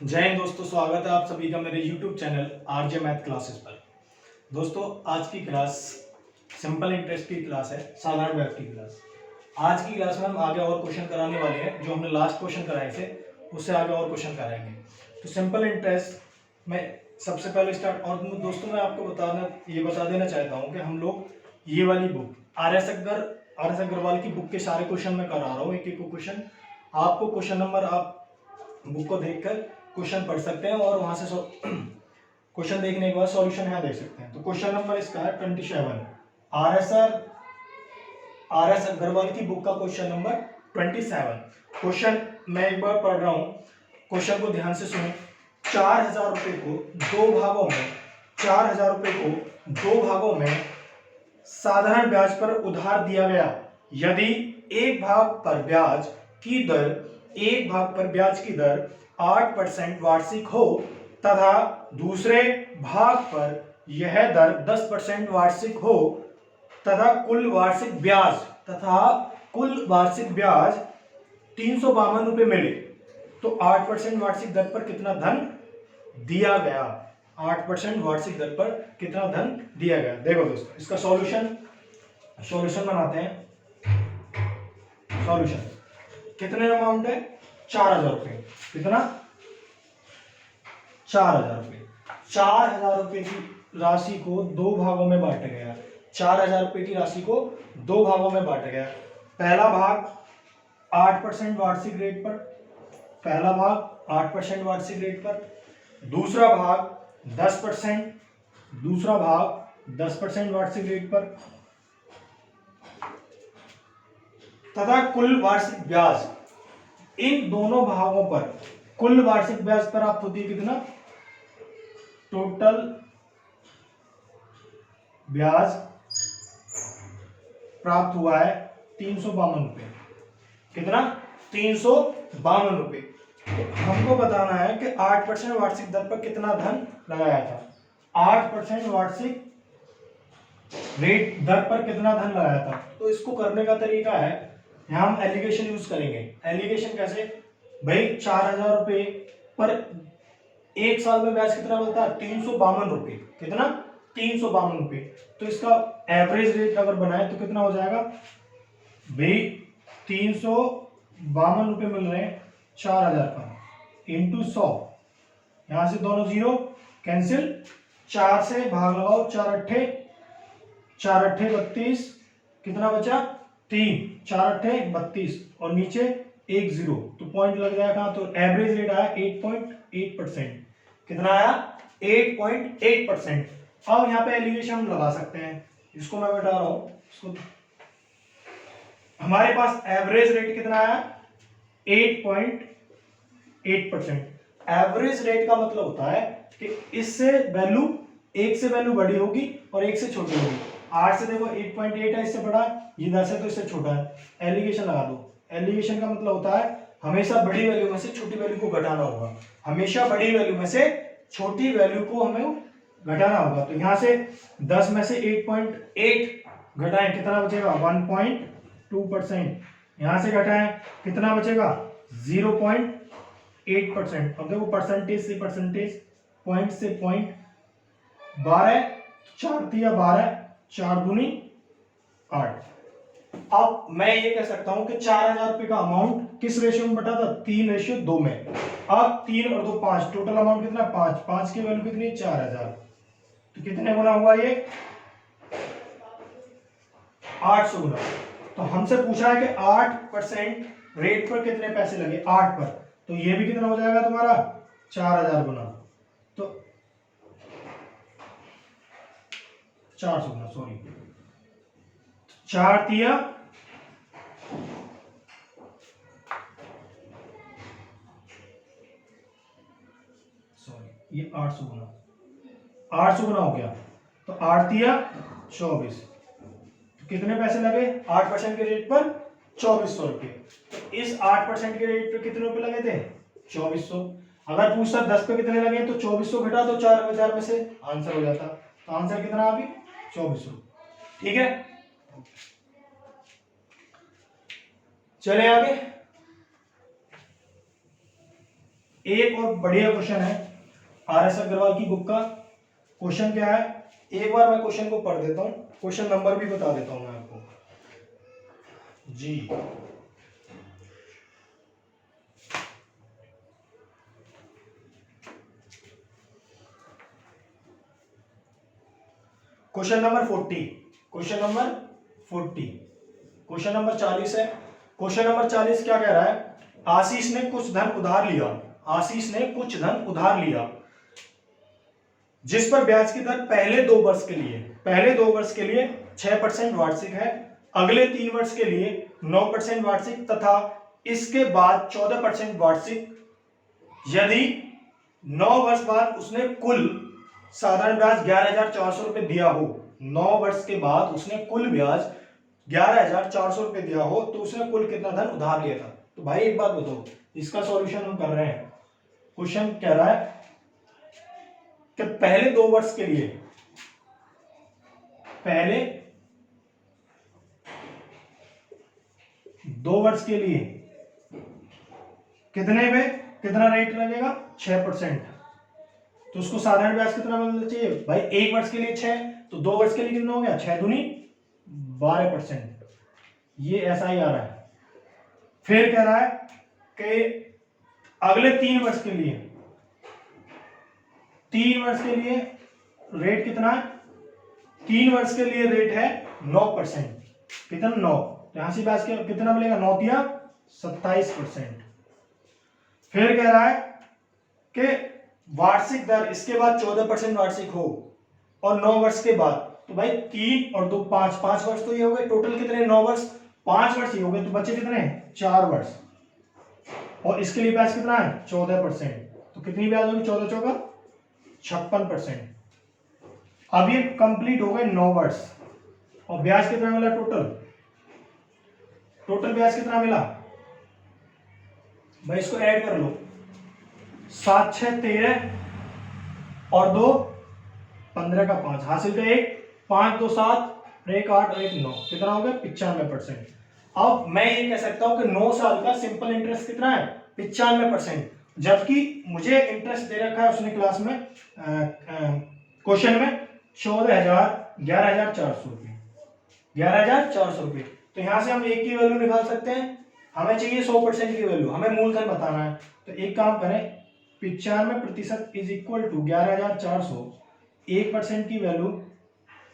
जय हिंद दोस्तों, स्वागत है आप सभी का मेरे YouTube channel RJ math classes पर। दोस्तों आज की क्लास सिंपल इंटरेस्ट की क्लास है, साधारण मैथ की क्लास। आज की क्लास में हम आगे और क्वेश्चन कराने वाले हैं। जो हमने लास्ट क्वेश्चन कराए थे उससे आगे और क्वेश्चन कराएंगे। तो सिंपल इंटरेस्ट में सबसे पहले स्टार्ट। और दोस्तों मैं आपको बता देना चाहता हूँ कि हम लोग ये वाली बुक आर एस अग्रवाल की बुक के सारे क्वेश्चन मैं करा रहा हूँ, एक एक क्वेश्चन। आपको क्वेश्चन नंबर आप बुक को देखकर क्वेश्चन पढ़ सकते हैं और वहां से क्वेश्चन देखने के बाद सॉल्यूशन यहाँ देख सकते हैं। तो क्वेश्चन नंबर इसका है 27। आर एस अग्रवाल की बुक का क्वेश्चन नंबर 27। क्वेश्चन मैं एक बार पढ़ रहा हूँ, क्वेश्चन को ध्यान से सुनो। 4,000 रुपए को दो भागों में 4,000 रुपए को दो भागों में साधारण ब्याज पर उधार दिया गया। यदि एक भाग पर ब्याज की दर 8% वार्षिक हो तथा दूसरे भाग पर यह दर 10% वार्षिक हो तथा कुल वार्षिक ब्याज 352 रुपए मिले, तो 8% वार्षिक दर पर कितना धन दिया गया। 8% वार्षिक दर पर कितना धन दिया गया। देखो दोस्तों, इसका सॉल्यूशन बनाते हैं। सॉल्यूशन कितने अमाउंट है? 4,000 रुपए। कितना? 4,000 रुपए। 4,000 रुपए की राशि को दो भागों में बांटा गया। 4,000 रुपए की राशि को दो भागों में बांटा गया। पहला भाग 8% वार्षिक रेट पर, दूसरा भाग 10% वार्षिक रेट पर तथा कुल वार्षिक ब्याज। इन दोनों भागों पर कुल वार्षिक ब्याज प्राप्त होती है कितना? टोटल ब्याज प्राप्त हुआ है 352 रुपए। कितना? 352 रुपए। तो हमको बताना है कि 8% वार्षिक दर पर कितना धन लगाया था। 8% वार्षिक रेट दर पर कितना धन लगाया था। तो इसको करने का तरीका है, यहां हम एलिगेशन यूज करेंगे। एलिगेशन कैसे भाई? 4,000 रुपए पर एक साल में ब्याज कितना मिलता है? 352 रुपए। कितना? 352 रुपए। तो इसका एवरेज रेट अगर बनाए तो कितना हो जाएगा भाई? 352 रुपए मिल रहे हैं 4,000 का इंटू 100। यहां से दोनों जीरो कैंसिल, 4 से भाग लगाओ, 4 अट्ठे 32। कितना बचा? 3, 4 अट्ठे 32 और नीचे एक जीरो, तो पॉइंट लग जाएगा। तो एवरेज रेट आया 8.8%। कितना आया? 8.8%। अब यहाँ पे एलिगेशन हम लगा सकते हैं। इसको मैं बता रहा हूं, इसको हमारे पास एवरेज रेट कितना आया? 8.8%। एवरेज रेट का मतलब होता है कि इससे वैल्यू, एक से वैल्यू बड़ी होगी और एक से छोटी होगी। 8 से देखो 8.8 है, इससे बड़ा है। ये 10 है तो इससे छोटा है। एलिगेशन लगा दो। एलिगेशन का मतलब होता है हमेशा बड़ी वैल्यू में से छोटी वैल्यू को घटाना होगा। हमेशा बड़ी वैल्यू में से छोटी वैल्यू को हमें घटाना होगा। तो यहां से 10 में से 8.8 घटाएं, कितना बचेगा? 1.2%। यहां से घटाएं, कितना बचेगा? 0.8%। अब देखो परसेंटेज से परसेंटेज, पॉइंट से पॉइंट, 12 4 दिया 12, 4 दूनी 8। अब मैं ये कह सकता हूं कि 4,000 रुपए का अमाउंट किस रेशियो में बटा था? 3:2 में। अब 3 और 2 5, टोटल अमाउंट कितना? 5। 5 की वैल्यू कितनी? 4,000। तो कितने गुना हुआ ये? 800 गुना। तो हमसे पूछा है कि 8% रेट पर कितने पैसे लगे? 8 पर। तो ये भी कितना हो जाएगा तुम्हारा? 4,000 गुना। तो 400 गुना, सॉरी, 4 दिया 800 गुना, 800 गुना हो गया। तो 8 दिया 24। तो कितने पैसे लगे 8% के रेट पर? 2,400 रुपए। तो इस 8% के रेट पर कितने रुपए लगे थे? 2,400। अगर पूछता 10 पे कितने लगे तो 2,400 घटा दो 4,000 में से, आंसर हो जाता। तो आंसर कितना अभी? 2,400। ठीक है, चले आगे। एक और बढ़िया क्वेश्चन है RS अग्रवाल की बुक का। क्वेश्चन क्या है, एक बार मैं क्वेश्चन को पढ़ देता हूँ, क्वेश्चन नंबर भी बता देता हूँ मैं आपको जी। Question number 40, question number 40, question number 40 है। क्वेश्चन नंबर 40 क्या कह रहा है, आशीष ने कुछ धन उधार लिया, आशीष ने कुछ धन उधार लिया जिस पर ब्याज की दर पहले 2 वर्ष के लिए, पहले 2 वर्ष के लिए 6% वार्षिक है, अगले 3 वर्ष के लिए 9% वार्षिक तथा इसके बाद 14% वार्षिक। यदि 9 वर्ष बाद उसने कुल साधारण ब्याज 11,400 रुपए दिया हो, 9 वर्ष के बाद उसने कुल ब्याज 11,400 रुपए दिया हो तो उसने कुल कितना धन उधार लिया था। तो भाई एक बात बताओ, इसका सॉल्यूशन हम कर रहे हैं। क्वेश्चन कह रहा है कि पहले 2 वर्ष के लिए, पहले 2 वर्ष के लिए कितने में कितना रेट लगेगा, 6%। तो उसको साधारण ब्याज कितना मिलना चाहिए भाई, 1 वर्ष के लिए 6, तो 2 वर्ष के लिए कितना हो गया, 6 दूनी 12%। ये ऐसा ही आ रहा है। फिर कह रहा है कि अगले 3 वर्ष के लिए, 3 वर्ष के लिए रेट कितना है, 3 वर्ष के लिए रेट है 9%। कितना, 9, यहां से ब्याज कितना मिलेगा, 9 या 27%। फिर कह रहा है कि वार्षिक दर इसके बाद 14% वार्षिक हो और 9 वर्ष के बाद, तो भाई 3 और 2 5, 5 वर्ष तो ये हो गए, टोटल कितने, 9 वर्ष, 5 वर्ष ये हो गए, तो बच्चे कितने, 4 वर्ष। और इसके लिए ब्याज कितना है, 14%। तो कितनी ब्याज होगी, 14 चौका 56%। अब ये कंप्लीट हो गए 9 वर्ष और ब्याज कितना मिला टोटल, टोटल ब्याज कितना मिला भाई, इसको ऐड कर लो, 7 6 13 और 2 15 का 5 हासिल का 1, 5 2 7 1 8 और 1 9, कितना हो गया 95%। अब मैं ये कह सकता हूं कि 9 साल का सिंपल इंटरेस्ट कितना है, 95%, जबकि मुझे इंटरेस्ट दे रखा है उसने क्लास में क्वेश्चन में 11,400 रुपये, 11,400 रुपये। तो यहां से हम एक की वैल्यू निकाल सकते हैं, हमें चाहिए 100% की वैल्यू, हमें मूलधन बताना है। तो एक काम करें, 95% इज इक्वल टू 11,400, 1% की वैल्यू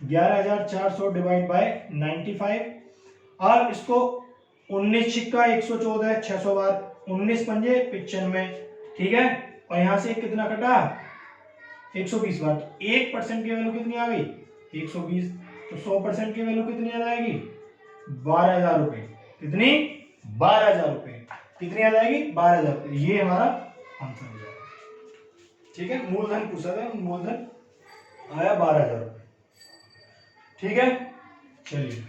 11,400 डिवाइड बाय 95। और इसको 19 छिक्का 114, 600 बार, 19 पंजे 95, ठीक है। और यहां से कितना कटा, 120 बार। 1% की वैल्यू कितनी आ गई, 120। तो 100% की वैल्यू कितनी आ जाएगी, 12,000 रुपए। कितनी, 12,000 रुपए। कितनी आ जाएगी, 12,000 रुपए। ये हमारा आंसर हो जाएगा, ठीक है। मूलधन पूछा था, मूलधन आया 12,000 रुपए, ठीक है। चलिए,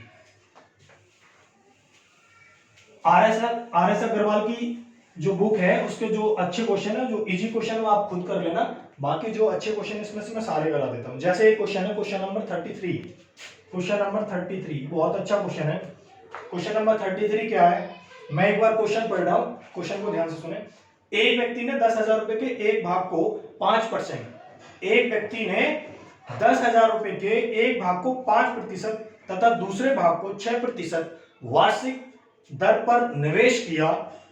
RS अग्रवाल की जो बुक है उसके जो अच्छे क्वेश्चन है, जो इजी क्वेश्चन है वो आप खुद कर लेना, बाकी जो अच्छे क्वेश्चन इसमें से मैं सारे करा देता हूं। जैसे एक क्वेश्चन है, क्वेश्चन नंबर 33, क्वेश्चन नंबर 33 बहुत अच्छा क्वेश्चन है। क्वेश्चन नंबर 33 क्या है, मैं एक बार क्वेश्चन पढ़ रहा हूं, क्वेश्चन को ध्यान से सुने। एक व्यक्ति ने 10,000 रुपए के एक भाग को 5%, एक व्यक्ति ने 10,000 रुपए के एक भाग को 5% तथा दूसरे भाग को 6% वार्षिक दर पर निवेश किया।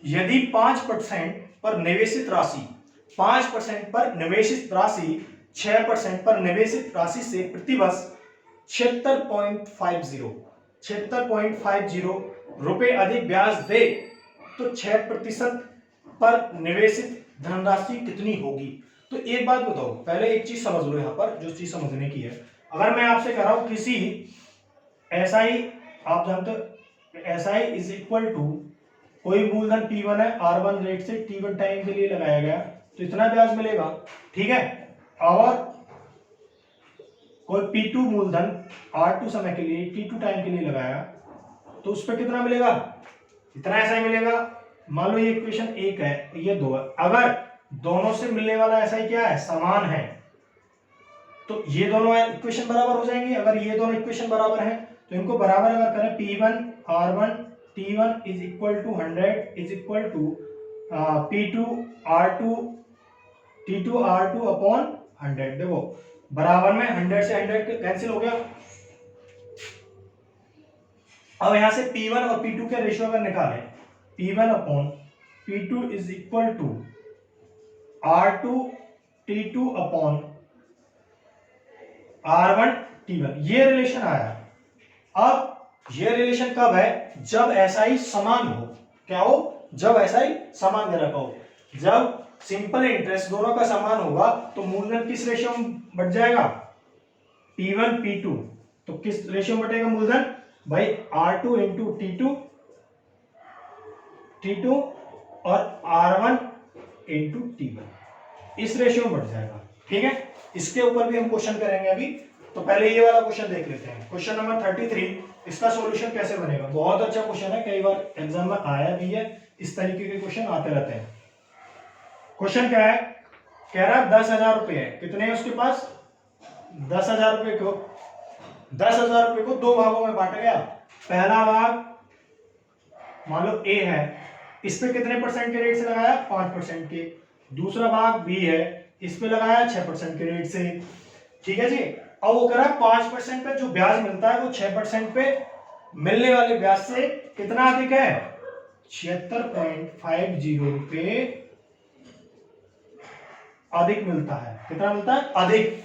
यदि 5% पर निवेशित राशि, 5% पर निवेशित राशि 6% पर निवेशित राशि से प्रतिवर्ष 76.50 रुपए अधिक ब्याज दे तो 6% पर निवेशित धनराशि कितनी होगी। तो एक बात बताओ, पहले एक चीज समझ लो, यहां पर जो चीज समझने की है, अगर मैं आपसे कह रहा हूं किसी SI, आप जानते हो SI इज इक्वल टू कोई मूलधन P1 है, R1 रेट से T1 टाइम के लिए लगाया गया तो इतना ब्याज मिलेगा, ठीक है। और कोई P2 मूलधन R2 समय के लिए T2 टाइम के लिए लगाया तो उस पर कितना मिलेगा, इतना SI मिलेगा। मान लो ये इक्वेशन 1 है, ये 2 है, अगर दोनों से मिलने वाला SI क्या है, समान है, तो ये दोनों इक्वेशन बराबर हो जाएंगे। अगर ये दोनों इक्वेशन बराबर हैं तो इनको बराबर अगर करें, P1 R1 T1 is equal to 100 is equal to P2R2 upon 100। देखो बराबर में 100 से 100 कैंसिल हो गया। अब यहां से P1 और P2 के रेशियो अगर निकालें, P1 upon P2 is equal to R2 T2 upon R1 T1, ये रिलेशन आया। अब ये रिलेशन कब है? जब SI समान हो। क्या हो? जब SI समान दे रखा हो। जब सिंपल इंटरेस्ट दोनों का समान होगा तो मूलधन किस रेशियो में बढ़ जाएगा? P1 P2। तो किस रेशियो में बढ़ेगा मूलधन भाई? R2 इंटू T2 और R1 इंटू T1, इस रेशियो में बढ़ जाएगा। ठीक है, इसके ऊपर भी हम क्वेश्चन करेंगे अभी। तो पहले ये वाला क्वेश्चन देख लेते हैं। क्वेश्चन नंबर 33, इसका सॉल्यूशन कैसे बनेगा? बहुत अच्छा क्वेश्चन है, कई बार एग्जाम में आया भी है, इस तरीके के क्वेश्चन आते रहते हैं। क्वेश्चन क्या है? कह रहा है 10,000 रुपए है। कितने हैं उसके पास? 10,000 रुपए को 10,000 रुपए को दो भागों में बांटा गया। पहला भाग मान लो ए है, इस पे कितने परसेंट के रेट से लगाया? 5% के। दूसरा भाग बी है, इस पे लगाया 6% के रेट से। ठीक है जी। अब वो कह रहा है 5% पे जो ब्याज मिलता है वो 6% पे मिलने वाले ब्याज से कितना अधिक है? 76.50 रुपए अधिक मिलता है। कितना मिलता है? अधिक।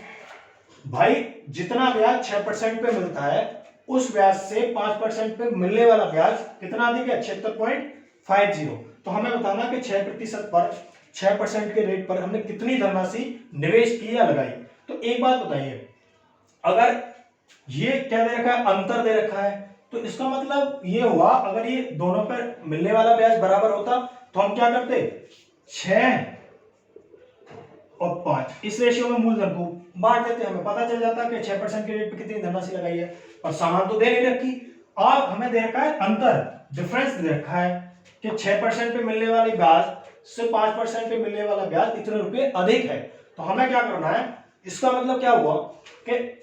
भाई जितना ब्याज 6% पे मिलता है उस ब्याज से 5% पे मिलने वाला ब्याज कितना अधिक है? 76.50। तो हमें बताना कि 6% पर 6% के रेट पर हमने कितनी धनराशि निवेश की या लगाई। तो एक बात बताइए, अगर ये क्या दे रखा है? अंतर दे रखा है, तो इसका मतलब ये हुआ अगर ये दोनों पर मिलने वाला ब्याज बराबर होता तो हम क्या करते? 6 और 5 इस रेशियो में मूलधन को बांट देते। हमें पता चल जाता कि 6% के रेट पे कितनी धनराशि लगाई है, और सामान तो दे नहीं रखी। अब हमें दे रखा है अंतर, डिफरेंस दे रखा है कि 6% पे मिलने वाली ब्याज से 5% पे मिलने वाला ब्याज इतने रुपए अधिक है। तो हमें क्या करना है? इसका मतलब क्या हुआ कि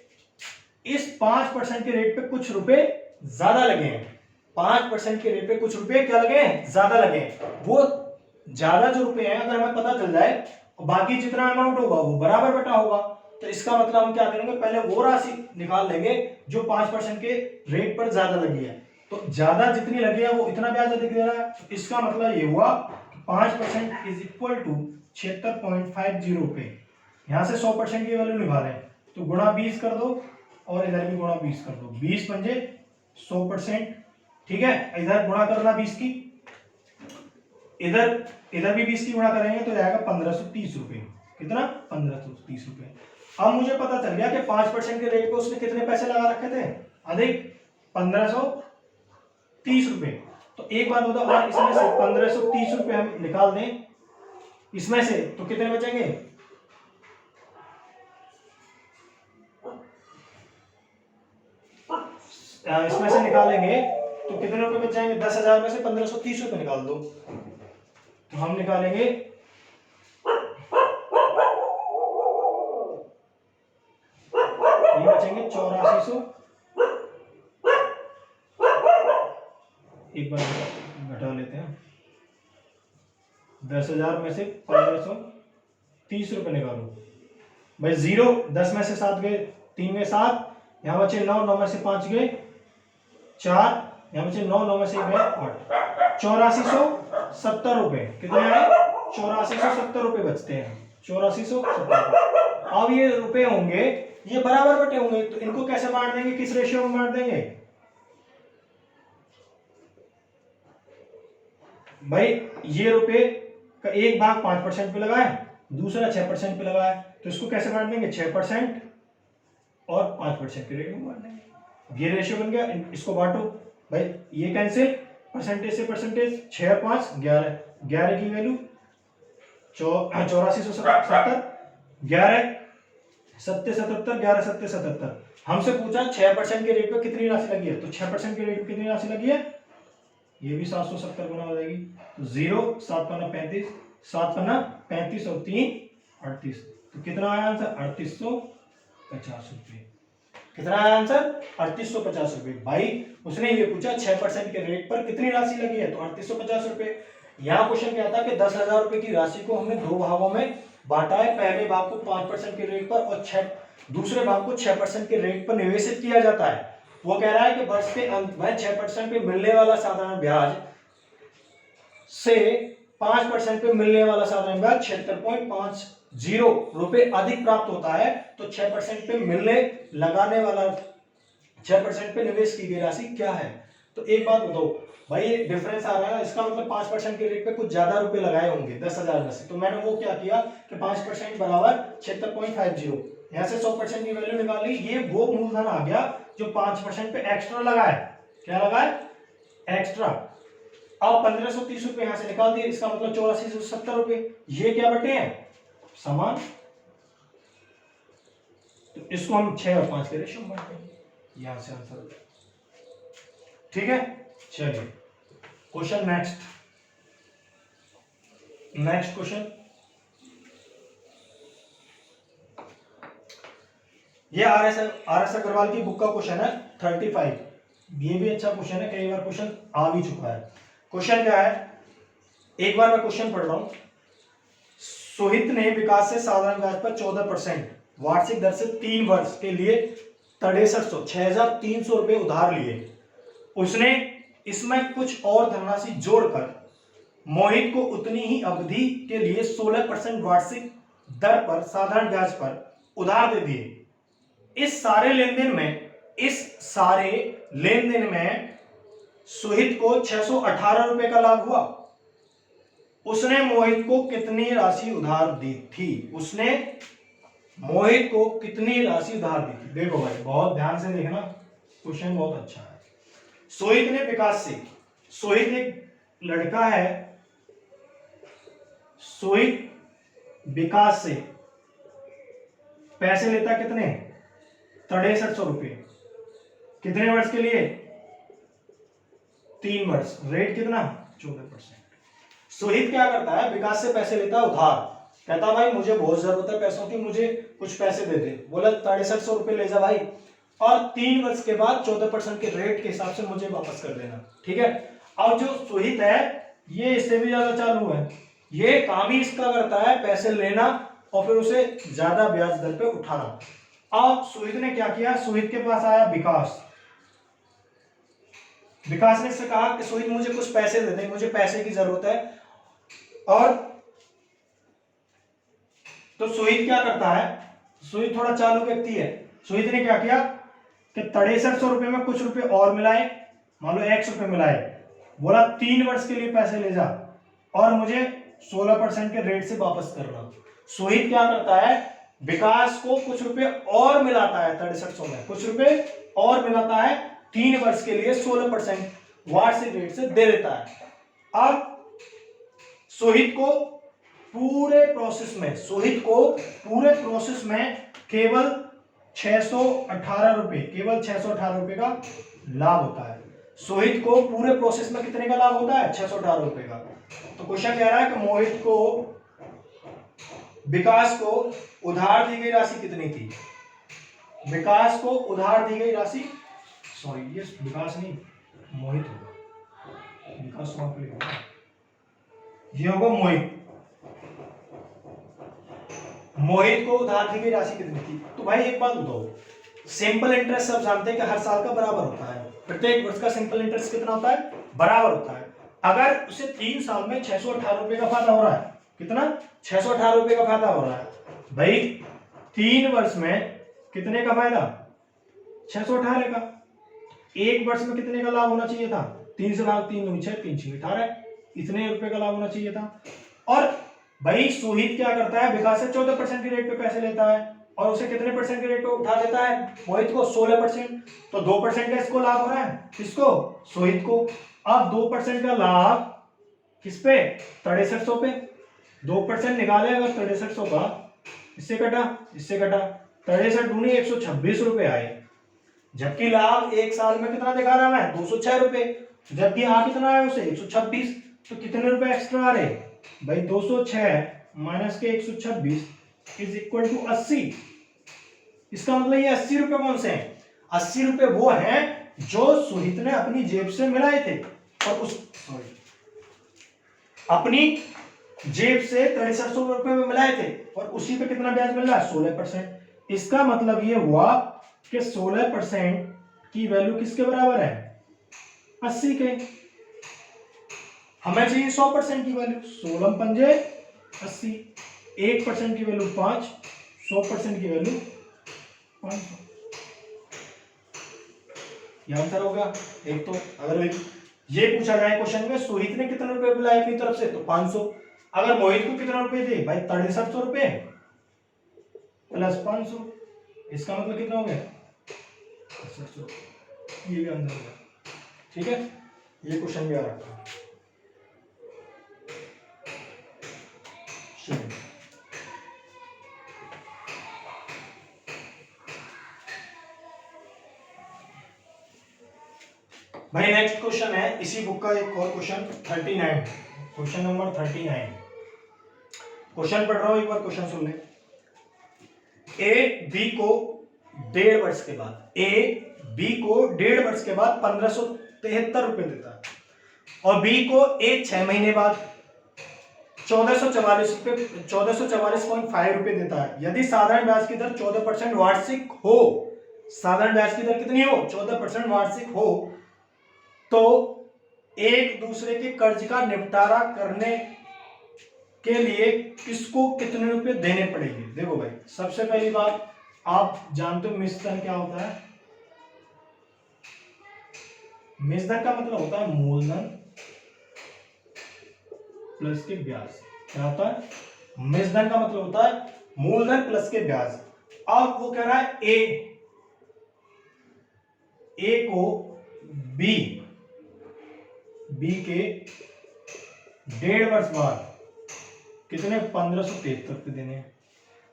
इस 5% के रेट पे कुछ रुपए ज्यादा लगे हैं। 5% के रेट पे कुछ रुपए क्या लगे हैं? ज्यादा लगे हैं। वो ज्यादा जो रुपए हैं अगर हमें पता चल जाए, बाकी जितना अमाउंट होगा वो बराबर बटा होगा। तो इसका मतलब हम क्या करेंगे? पहले वो राशि निकाल लेंगे जो 5% के रेट पर ज्यादा लगी है। तो ज्यादा जितनी लगी है वो इतना ब्याज अधिक दे रहा है। तो इसका मतलब ये हुआ 5% इज इक्वल टू 76.50 रुपए। यहां से 100% की वैल्यू निकालें तो गुणा 20 कर दो, और इधर भी गुणा 20 कर दो। 20 पंजे 100%। ठीक है, इधर गुणा करना 20 की, इधर भी 20 की गुणा करेंगे तो जाएगा 1530 रुपए। कितना? 1530 रुपए। अब मुझे पता चल गया कि 5% के रेट पे उसने कितने पैसे लगा रखे थे? अधिक 1530 रुपए। तो एक बात बताओ, अगर इसमें से 1530 रुपए हम निकाल दें इसमें से तो कितने बचेंगे? इसमें से निकालेंगे तो कितने रुपए बच जाएंगे? 10,000 में से 1530 रुपए निकाल दो। तो हम निकालेंगे ये बचेंगे 8400। एक बार घटा लेते हैं। 10,000 में से 1530 रुपए निकालो भाई। 0 10 में से 7 गए, 3 में 7, यहां बचे 9, 9 में से 5 गए 4, यहां बचे 9, 9 में से गए 8। 8470 रुपए कितने आए? 8470 रुपए बचते हैं। 8470। अब ये रुपए होंगे, ये बराबर बटे होंगे, तो इनको कैसे बांट देंगे? किस रेशियो में बांट देंगे भाई? ये रुपए का एक भाग 5% पे लगाए, दूसरा 6% पे लगाए, तो इसको कैसे बांट देंगे? 6% और 5% के रेट में बांट देंगे। ये रेशियो बन गया। इसको बांटो भाई, ये कैंसिल, परसेंटेज से परसेंटेज, 6 और 5 11, 11 की वैल्यू 8470, 11 7 77, 11 7 77। हमसे पूछा 6% के रेट पे कितनी राशि लगी है, तो 6% के रेट पे कितनी राशि लगी है? ये भी 770 गुना हो जाएगी। तो 0 7 पन्ना 35, 7 पन्ना 35 और 3 38। तो कितना आया आंसर? 3850 रुपये। कितना आया आंसर? 3850 रुपये। भाई उसने ये पूछा 6% के रेट पर कितनी राशि लगी है, तो 3850 रुपये। यहाँ क्वेश्चन क्या था कि 10,000 रुपए की राशि को हमने दो भागों में बांटा है। पहले भाग को 5% के रेट पर और दूसरे भाग को 6% के रेट पर निवेशित किया जाता है। वो कह रहा है कि वर्ष के अंत में 6% पे मिलने वाला साधारण ब्याज से 5% पे मिलने वाला साधारण ब्याज 76.50 रुपए अधिक प्राप्त होता है। तो 6% पे मिलने लगाने वाला 6% पे निवेश की गई राशि क्या है? तो एक बात बताओ भाई, ये डिफरेंस आ रहा है, इसका मतलब 5% के रेट पे कुछ ज्यादा रुपए लगाए होंगे 10,000 में से। तो मैंने वो क्या किया कि 5% बराबर 76.50, यहाँ से 100% की वैल्यू निकाल ली। ये वो मूलधन आ गया जो 5% पे एक्स्ट्रा लगा है। क्या लगा है? एक्स्ट्रा। अब 1530 रुपए यहां से निकाल दिए, इसका मतलब 8470 रुपए। ये क्या बटे हैं? समान। तो इसको हम 6 और 5 के रेशियो में बांटेंगे, यहां से आंसर। ठीक है, चलिए क्वेश्चन नेक्स्ट क्वेश्चन। ये आर एस अग्रवाल की बुक का क्वेश्चन है 35। ये भी अच्छा क्वेश्चन है, कई बार क्वेश्चन आ भी चुका है। क्वेश्चन क्या है, एक बार मैं क्वेश्चन पढ़ रहा हूं। सोहित ने विकास से साधारण ब्याज पर 14% वार्षिक दर से 3 वर्ष के लिए 6300 रुपए उधार लिए। उसने इसमें कुछ और धनराशि जोड़कर मोहित को उतनी ही अवधि के लिए 16% वार्षिक दर पर साधारण ब्याज पर उधार दे दिए। इस सारे लेनदेन में सोहित को 618 रुपए का लाभ हुआ। उसने मोहित को कितनी राशि उधार दी थी? उसने मोहित को कितनी राशि उधार दी थी? देखो भाई, बहुत ध्यान से देखना, क्वेश्चन बहुत अच्छा है। सोहित ने विकास से, सोहित एक लड़का है, सोहित विकास से पैसे लेता कितने? 6300 रुपए। कितने वर्ष के लिए? 3 वर्ष। रेट कितना? 14%। सोहित क्या करता है, विकास से पैसे लेता है उधार। कहता भाई मुझे बहुत जरूरत है पैसों की, मुझे कुछ पैसे दे दे। बोला 6300 रुपए ले जा भाई, और 3 वर्ष के बाद 14% के रेट के हिसाब से मुझे वापस कर देना। ठीक है। अब जो सोहित है ये इससे भी ज्यादा चालू है, ये काम ही इसका करता है पैसे लेना और फिर उसे ज्यादा ब्याज दर पे उठाना। अब सोहित ने क्या किया, सोहित के पास आया विकास। विकास ने इससे कहा कि सोहित मुझे कुछ पैसे दे दे, मुझे पैसे की जरूरत है। और तो सोहित क्या करता है, सोहित थोड़ा चालू व्यक्ति है। सोहित ने क्या किया कि 6300 रुपए में कुछ रुपए और मिलाए, मान लो 100 रुपए मिलाए। बोला 3 वर्ष के लिए पैसे ले जा और मुझे 16% के रेट से वापस करना। सोहित क्या करता है, विकास को कुछ रुपए और मिलाता है, 6300 में कुछ रुपए और मिलाता है, 3 वर्ष के लिए 16% वार्षिक रेट से दे देता है। अब सोहित को पूरे प्रोसेस में केवल 618 रुपए का लाभ होता है। सोहित को पूरे प्रोसेस में कितने का लाभ होता है? 618 रुपए का। तो क्वेश्चन कह रहा है कि मोहित को, विकास को उधार दी गई राशि कितनी थी? विकास को उधार दी गई राशि, सॉरी ये विकास नहीं मोहित होगा, विकास वहां पे होगा, ये होगा मोहित। मोहित को उधार दी गई राशि कितनी थी? तो भाई एक बात बताओ, सिंपल इंटरेस्ट सब जानते हैं कि हर साल का बराबर होता है। प्रत्येक वर्ष का सिंपल इंटरेस्ट कितना होता है? बराबर होता है। अगर उसे 3 साल में 618 रुपए का फायदा हो रहा है, कितना? 618 रुपए का फायदा हो रहा है भाई, 3 वर्ष में कितने का फायदा? 618 का। एक वर्ष में कितने का लाभ होना चाहिए था? 3 से भाग 3 दूनी 6, 3 6 18, इतने रुपए का लाभ होना चाहिए था। और भाई सोहित क्या करता है, विकास से 14% के रेट पे पैसे लेता है और उसे कितने परसेंट के रेट पे उठा देता है? मोहित को 16%। तो 2% का इसको लाभ हो रहा है, किसको? सोहित को। अब 2% का लाभ किस पे? 6300 पे। 2% निकाले अगर 6300 का, इससे कटा 63 दूनी 126 रुपए आए। जबकि लाभ एक साल में कितना दिखा रहा है? 206 रुपए। जबकि आ कितना है उसे? 126। तो कितने रुपए एक्स्ट्रा आ रहे भाई? 206 माइनस के 126 इज इक्वल टू 80। इसका मतलब ये 80 रुपए कौन से हैं? 80 रुपए वो हैं जो सोहित ने अपनी जेब से मिलाए थे। और अपनी जेब से 6300 रुपए में मिलाए थे और उसी पे कितना ब्याज मिल रहा है? 16%। इसका मतलब ये हुआ कि 16% की वैल्यू किसके बराबर है? 80 के। हमें चाहिए 100% की वैल्यू, 16 पंजे 80, 1% की वैल्यू 5, 100% की वैल्यू 500। ये आंसर होगा। एक तो अगर ये पूछा जाए क्वेश्चन में सोहित ने कितने रुपए बुलाए अपनी तरफ से तो 500, अगर मोहित को कितना रुपए दे भाई 6300 रुपए प्लस 500, इसका मतलब कितना हो गया? 6300। ये भी आंसर होगा। ठीक है, ये क्वेश्चन भी आ रहा है। भाई नेक्स्ट क्वेश्चन है इसी बुक का एक और क्वेश्चन 39, क्वेश्चन नंबर 39। क्वेश्चन पढ़ रहा हूं, एक बार क्वेश्चन सुन ले। ए बी को 1.5 वर्ष के बाद, ए बी को 1.5 वर्ष के बाद 1573 रुपए देता है और बी को ए 6 महीने बाद 1444 रुपए 1444.5 रुपए देता है। यदि साधारण ब्याज की दर 14% वार्षिक हो, साधारण ब्याज की दर कितनी हो? 14% वार्षिक हो, तो एक दूसरे के कर्ज का निपटारा करने के लिए किसको कितने रुपए देने पड़ेंगे? देखो भाई, सबसे पहली बात आप जानते हो मिश्रधन क्या होता है? मिश्रधन का मतलब होता है मूलधन प्लस के ब्याज। क्या होता है? मिश्रधन का मतलब होता है मूलधन प्लस के ब्याज। अब वो कह रहा है ए को बी के 1.5 वर्ष बाद कितने? 1573 रुपए देने हैं।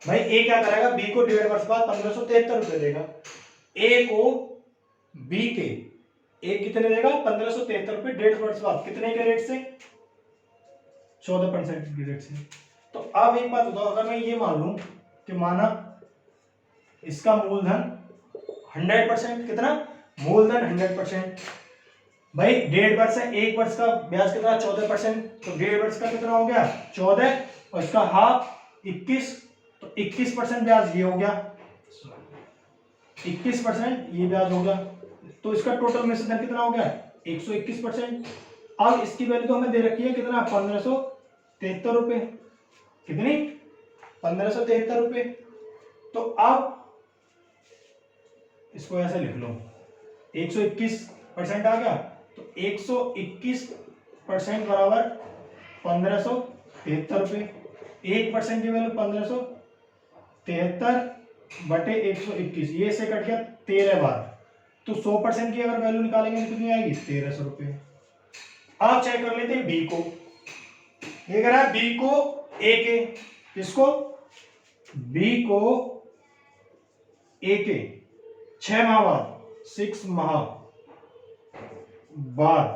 भाई ए क्या करेगा? बी को 1.5 वर्ष बाद 1573 रुपए देगा। ए को बी के ए कितने देगा? 1573 रुपए 1.5 वर्ष बाद, कितने के रेट से? 14% के रेट से। तो अब एक बात बताओ, अगर मैं ये मान लूं कि माना इसका मूलधन 100%, कितना? मूलधन 100%। भाई 1.5 वर्ष है, 1 वर्ष का ब्याज कितना? 14%, तो 1.5 वर्ष का कितना हो गया? 14, और इसका हाफ 21, तो 21% ब्याज ये हो गया, 21% ये ब्याज हो गया, तो इसका टोटल मिश्रधन कितना हो गया? 121%। अब इसकी वैल्यू तो हमें दे रखी है कितना? 1573 रुपए। कितनी? 1573 रुपए। तो अब इसको ऐसे लिख लो, 121% आ गया, तो 121% बराबर 1573 रुपए। 1% की वैल्यू 1573 बटे 121, ये से कट गया 13 बार, तो 100% की अगर वैल्यू निकालेंगे तो कितनी आएगी? 1300 रुपए। अब चेक कर लेते हैं बी को। ये कह रहा है बी को ए के, किसको? बी को ए के 6 माह बाद, 6 माह बाद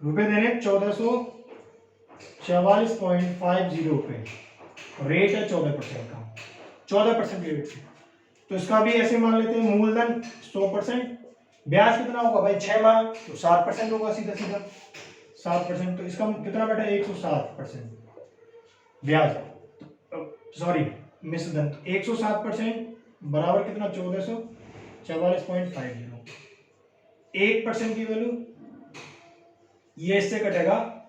रुपए देने 1444.50 रुपए, रेट है 14% का, 14% रेट से। तो इसका भी ऐसे मान लेते हैं, मूलधन 100%, ब्याज कितना होगा भाई? 6 माह, तो 7% होगा सीधा सीधा, 7%। तो इसका कितना बेटा? 107% ब्याज, सॉरी मिश्रधन। 107% बराबर कितना? 1444.50। 1% की वैल्यू ये इससे कटेगा,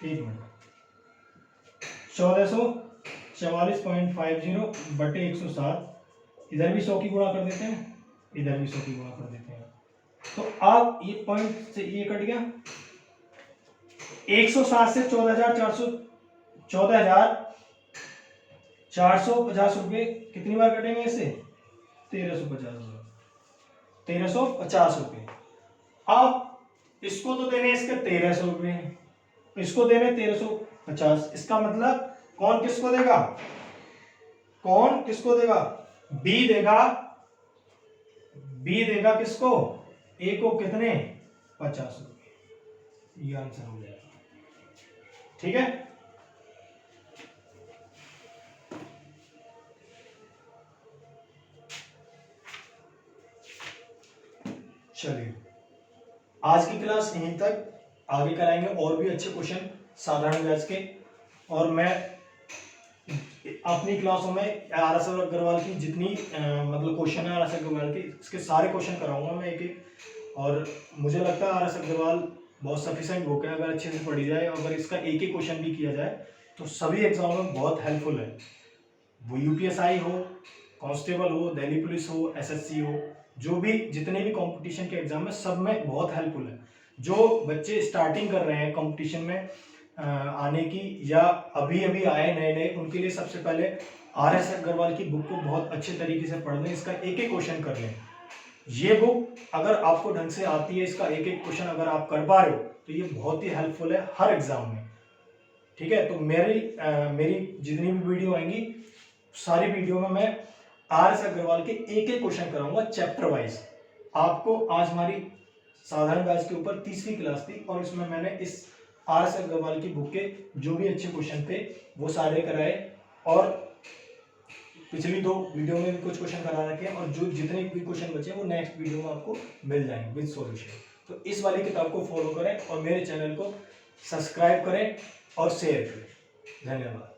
1 मिनट, 1444.50 बटे 107, इधर भी 100 की गुणा कर देते हैं, इधर भी 100 की गुणा कर देते हैं, तो अब ये पॉइंट से ये कट गया। 107 से 14,450 रुपए कितनी बार कटेंगे इसे? 1350 रुपए। अब इसको तो देने इसके 1300 रुपए, इसको देने 1350। इसका मतलब कौन किसको देगा? कौन किसको देगा? बी देगा, बी देगा किसको? ए को कितने? 50 रुपए। ये आंसर हो जाएगा। ठीक है, चलिए आज की क्लास यहीं तक। आगे कराएंगे और भी अच्छे क्वेश्चन साधारण गैस के। और मैं अपनी क्लासों में आर एस अग्रवाल की जितनी मतलब क्वेश्चन है आर एस अग्रवाल के, इसके सारे क्वेश्चन कराऊंगा मैं एक एक। और मुझे लगता है आर एस अग्रवाल बहुत सफिशिएंट बुक है, अगर अच्छे से पढ़ी जाए, अगर इसका एक एक क्वेश्चन भी किया जाए तो सभी एग्जाम में बहुत हेल्पफुल है। वो यूपीएसआई हो, कांस्टेबल हो, दिल्ली पुलिस हो, एसएससी हो, जो भी जितने भी कंपटीशन के एग्जाम है सब में बहुत हेल्पफुल है। जो बच्चे स्टार्टिंग कर रहे हैं कंपटीशन में आने की, या अभी अभी आए नए नए, उनके लिए सबसे पहले आर एस अग्रवाल की बुक को बहुत अच्छे तरीके से पढ़ लें, इसका एक एक क्वेश्चन कर लें। ये बुक अगर आपको ढंग से आती है, इसका एक एक क्वेश्चन अगर आप कर पा रहे हो तो ये बहुत ही हेल्पफुल है हर एग्जाम में। ठीक है, तो मेरी जितनी भी वीडियो आएंगी सारी वीडियो में मैं आर एस अग्रवाल के एक एक क्वेश्चन कराऊंगा चैप्टर वाइज। आपको आज हमारी साधारण गैस के ऊपर तीसरी क्लास थी और इसमें मैंने इस आर एस अग्रवाल की बुक के जो भी अच्छे क्वेश्चन थे वो सारे कराए, और पिछली 2 वीडियो में भी कुछ क्वेश्चन करा रखे हैं, और जो जितने भी क्वेश्चन बचे हैं वो नेक्स्ट वीडियो में आपको मिल जाएंगे विद सॉल्यूशन। तो इस वाली किताब को फॉलो करें और मेरे चैनल को सब्सक्राइब करें और शेयर करें। धन्यवाद।